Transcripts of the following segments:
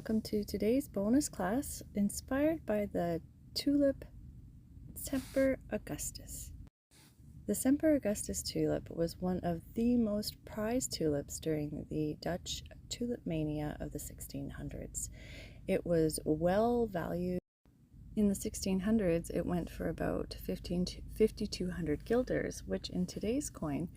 welcome to today's bonus class inspired by the tulip Semper Augustus. The Semper Augustus tulip was one of the most prized tulips during the Dutch tulip mania of the 1600s. It was well valued. In the 1600s, it went for about 5,200 guilders, which in today's coin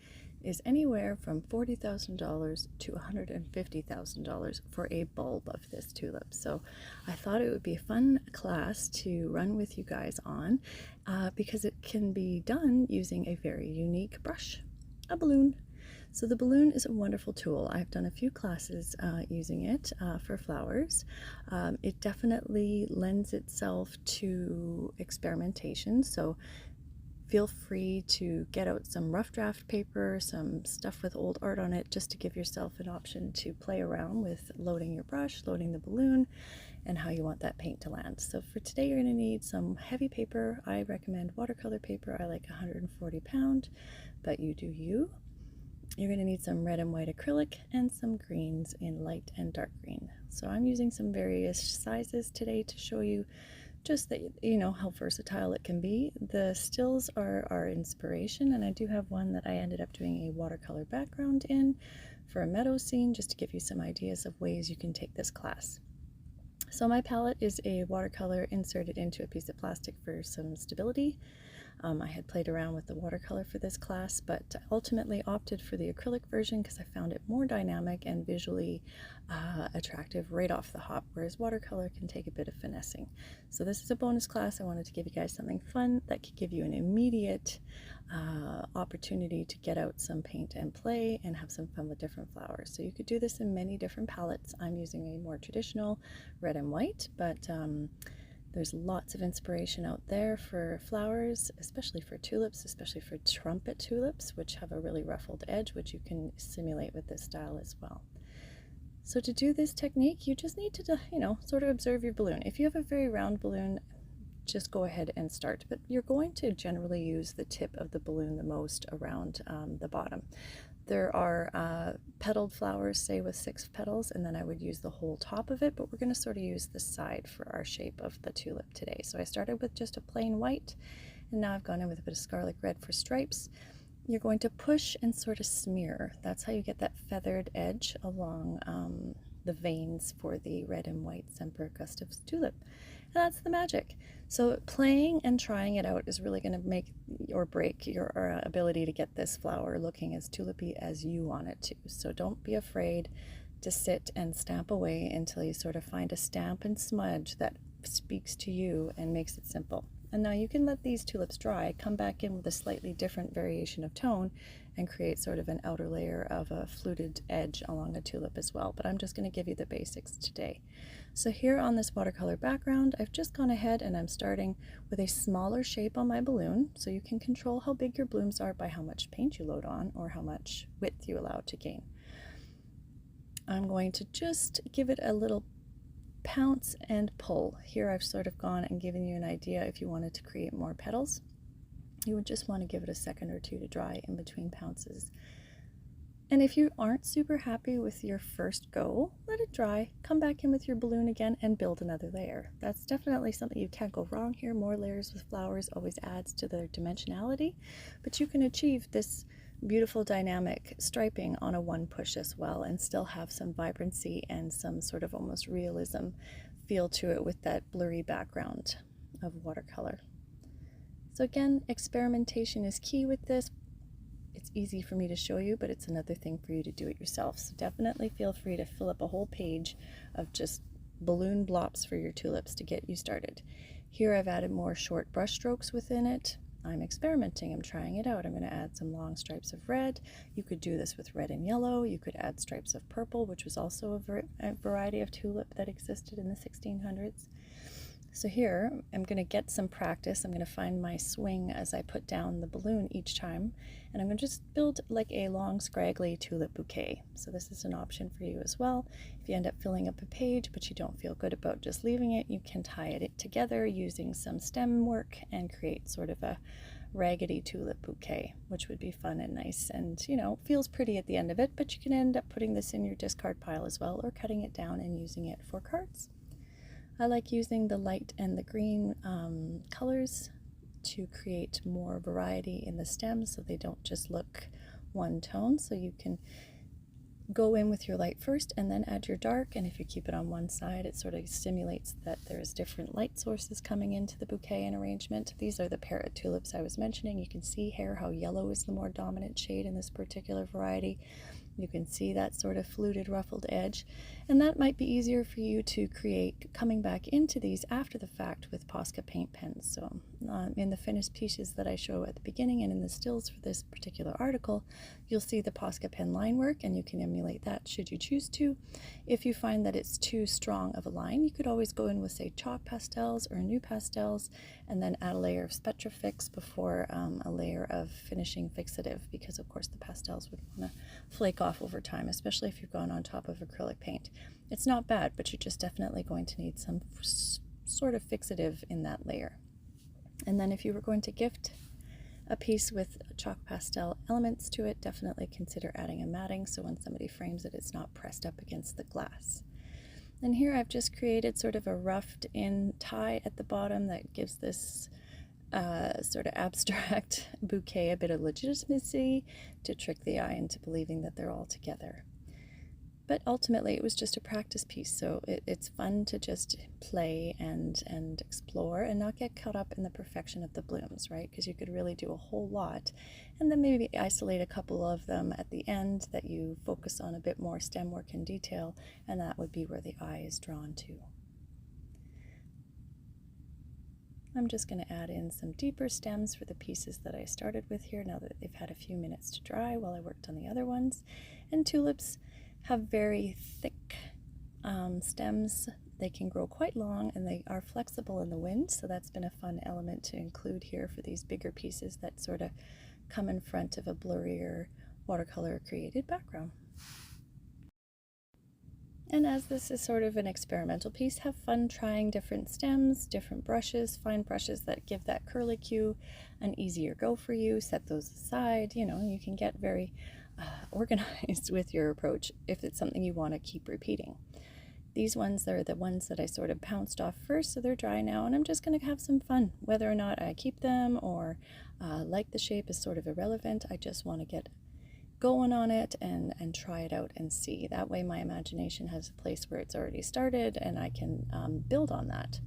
is anywhere from $40,000 to $150,000 for a bulb of this tulip. So I thought it would be a fun class to run with you guys on because it can be done using a very unique brush, a balloon. So the balloon is a wonderful tool. I've done a few classes using it for flowers. It definitely lends itself to experimentation, so feel free to get out some rough draft paper, some stuff with old art on it, just to give yourself an option to play around with loading your brush, loading the balloon, and how you want that paint to land. So for today, you're going to need some heavy paper. I recommend watercolor paper. I like 140 pound, but you do you. You're going to need some red and white acrylic and some greens in light and dark green. So I'm using some various sizes today to show you just that you know how versatile it can be. The stills are our inspiration, and I do have one that I ended up doing a watercolor background in for a meadow scene, just to give you some ideas of ways you can take this class. So my palette is a watercolor inserted into a piece of plastic for some stability. I had played around with the watercolor for this class, but ultimately opted for the acrylic version because I found it more dynamic and visually attractive right off the hop, whereas watercolor can take a bit of finessing. So this is a bonus class. I wanted to give you guys something fun that could give you an immediate opportunity to get out some paint and play and have some fun with different flowers. So you could do this in many different palettes. I'm using a more traditional red and white, but there's lots of inspiration out there for flowers, especially for tulips, especially for trumpet tulips, which have a really ruffled edge, which you can simulate with this style as well. So to do this technique, you just need to, sort of observe your balloon. If you have a very round balloon, just go ahead and start, but you're going to generally use the tip of the balloon the most around the bottom. There are petaled flowers, say with 6 petals, and then I would use the whole top of it, but we're going to sort of use the side for our shape of the tulip today. So I started with just a plain white, and now I've gone in with a bit of scarlet red for stripes. You're going to push and sort of smear. That's how you get that feathered edge along the veins for the red and white Semper Augustus tulip. And that's the magic. So playing and trying it out is really going to make or break your ability to get this flower looking as tulipy as you want it to. So don't be afraid to sit and stamp away until you sort of find a stamp and smudge that speaks to you and makes it simple. And now you can let these tulips dry, come back in with a slightly different variation of tone, and create sort of an outer layer of a fluted edge along a tulip as well. But I'm just going to give you the basics today. So here on this watercolor background, I've just gone ahead and I'm starting with a smaller shape on my balloon. So you can control how big your blooms are by how much paint you load on or how much width you allow to gain. I'm going to just give it a little pounce and pull. Here I've sort of gone and given you an idea. If you wanted to create more petals, you would just want to give it a second or two to dry in between pounces. And if you aren't super happy with your first go, let it dry, come back in with your balloon again and build another layer. That's definitely something you can't go wrong here. More layers with flowers always adds to their dimensionality, but you can achieve this beautiful dynamic striping on a one push as well and still have some vibrancy and some sort of almost realism feel to it with that blurry background of watercolor. So again, experimentation is key with this. It's easy for me to show you, but it's another thing for you to do it yourself. So definitely feel free to fill up a whole page of just balloon blops for your tulips to get you started. Here I've added more short brush strokes within it. I'm experimenting, I'm trying it out. I'm going to add some long stripes of red. You could do this with red and yellow. You could add stripes of purple, which was also a variety of tulip that existed in the 1600s. So here I'm going to get some practice. I'm going to find my swing as I put down the balloon each time, and I'm going to just build like a long scraggly tulip bouquet. So this is an option for you as well. If you end up filling up a page but you don't feel good about just leaving it, you can tie it together using some stem work and create sort of a raggedy tulip bouquet, which would be fun and nice, and feels pretty at the end of it. But you can end up putting this in your discard pile as well, or cutting it down and using it for cards. I like using the light and the green colors to create more variety in the stems so they don't just look one tone. So you can go in with your light first and then add your dark, and if you keep it on one side, it sort of simulates that there's different light sources coming into the bouquet and arrangement. These are the parrot tulips I was mentioning. You can see here how yellow is the more dominant shade in this particular variety. You can see that sort of fluted ruffled edge, and that might be easier for you to create coming back into these after the fact with Posca paint pens. So in the finished pieces that I show at the beginning and in the stills for this particular article, you'll see the Posca pen line work, and you can emulate that should you choose to. If you find that it's too strong of a line, you could always go in with, say, chalk pastels or new pastels, and then add a layer of Spectrafix before a layer of finishing fixative, because of course the pastels would want to flake off over time, especially if you've gone on top of acrylic paint. It's not bad, but you're just definitely going to need some sort of fixative in that layer. And then if you were going to gift a piece with chalk pastel elements to it, definitely consider adding a matting so when somebody frames it, it's not pressed up against the glass. And here I've just created sort of a roughed in tie at the bottom that gives this sort of abstract bouquet a bit of legitimacy to trick the eye into believing that they're all together. But ultimately it was just a practice piece, so it's fun to just play and explore and not get caught up in the perfection of the blooms, right? Because you could really do a whole lot and then maybe isolate a couple of them at the end that you focus on a bit more stem work and detail, and that would be where the eye is drawn to. I'm just going to add in some deeper stems for the pieces that I started with here now that they've had a few minutes to dry while I worked on the other ones. And tulips have very thick stems. They can grow quite long and they are flexible in the wind, so that's been a fun element to include here for these bigger pieces that sort of come in front of a blurrier watercolor created background. And as this is sort of an experimental piece, have fun trying different stems, different brushes, find brushes that give that curlicue an easier go for you, set those aside. You can get very organized with your approach if it's something you want to keep repeating. These ones are the ones that I sort of pounced off first, so they're dry now, and I'm just going to have some fun. Whether or not I keep them or like the shape is sort of irrelevant. I just want to get going on it and try it out and see. That way my imagination has a place where it's already started and I can build on that.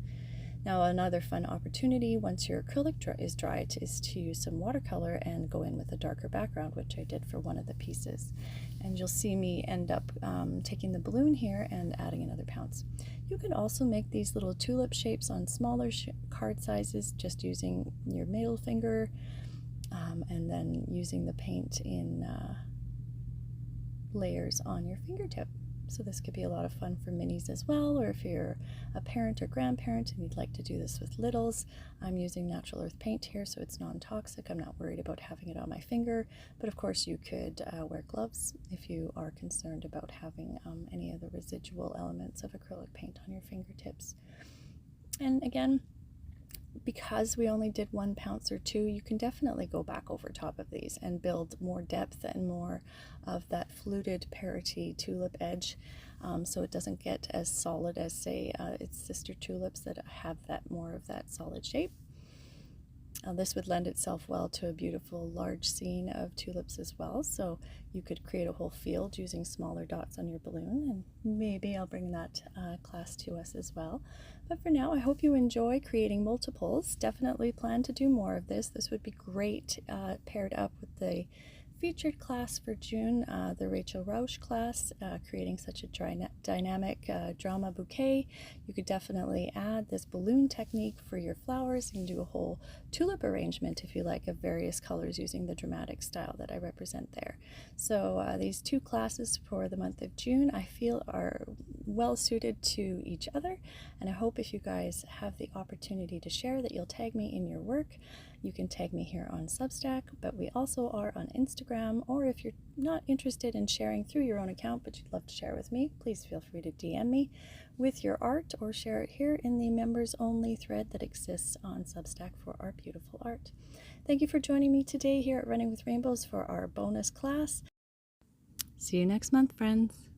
Now another fun opportunity once your acrylic is dried is to use some watercolor and go in with a darker background, which I did for one of the pieces. And you'll see me end up taking the balloon here and adding another pounce. You can also make these little tulip shapes on smaller card sizes just using your middle finger, and then using the paint in layers on your fingertip. So this could be a lot of fun for minis as well, or if you're a parent or grandparent and you'd like to do this with littles. I'm using natural earth paint here, so it's non-toxic. I'm not worried about having it on my finger, but of course you could wear gloves if you are concerned about having any of the residual elements of acrylic paint on your fingertips. And again, because we only did one pounce or two, you can definitely go back over top of these and build more depth and more of that fluted parroty tulip edge, so it doesn't get as solid as, say, its sister tulips that have that more of that solid shape. This would lend itself well to a beautiful large scene of tulips as well, so you could create a whole field using smaller dots on your balloon, and maybe I'll bring that class to us as well. But for now, I hope you enjoy creating multiples. Definitely plan to do more of this. This would be great paired up with the featured class for June, the Rachel Rausch class, creating such a dynamic drama bouquet. You could definitely add this balloon technique for your flowers. You can do a whole tulip arrangement if you like, of various colors using the dramatic style that I represent there. So these two classes for the month of June I feel are well suited to each other, and I hope if you guys have the opportunity to share that you'll tag me in your work. You can tag me here on Substack, but we also are on Instagram, or if you're not interested in sharing through your own account but you'd love to share with me, please feel free to DM me with your art or share it here in the members only thread that exists on Substack for our beautiful art. Thank you for joining me today here at Running with Rainbows for our bonus class. See you next month, friends.